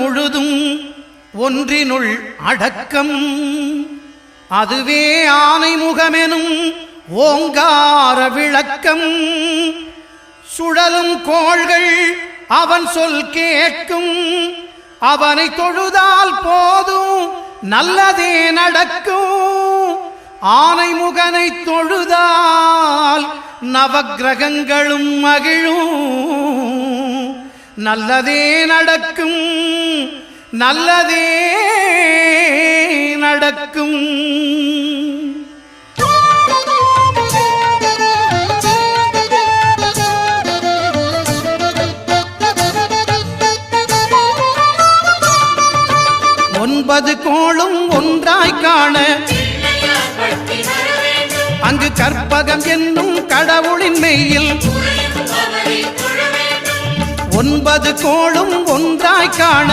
முழுதும் ஒன்றினுள் அடக்கம். அதுவே ஆனை முகமெனும் ஓங்கார விளக்கம். சுழலும் கோள்கள் அவன் சொல் கேட்கும். அவனை தொழுதால் போதும் நல்லதே நடக்கும். ஆனை முகனை தொழுதால் நவக்கிரகங்களும் மகிழும். நல்லதே நடக்கும், நல்லதே நடக்கும். ஒன்பது கோளும் ஒன்றாய் காண அங்கு கற்பகம் என்னும் கடவுளின் மெய்யில். ஒன்பது கோளும் ஒன்றாய் காண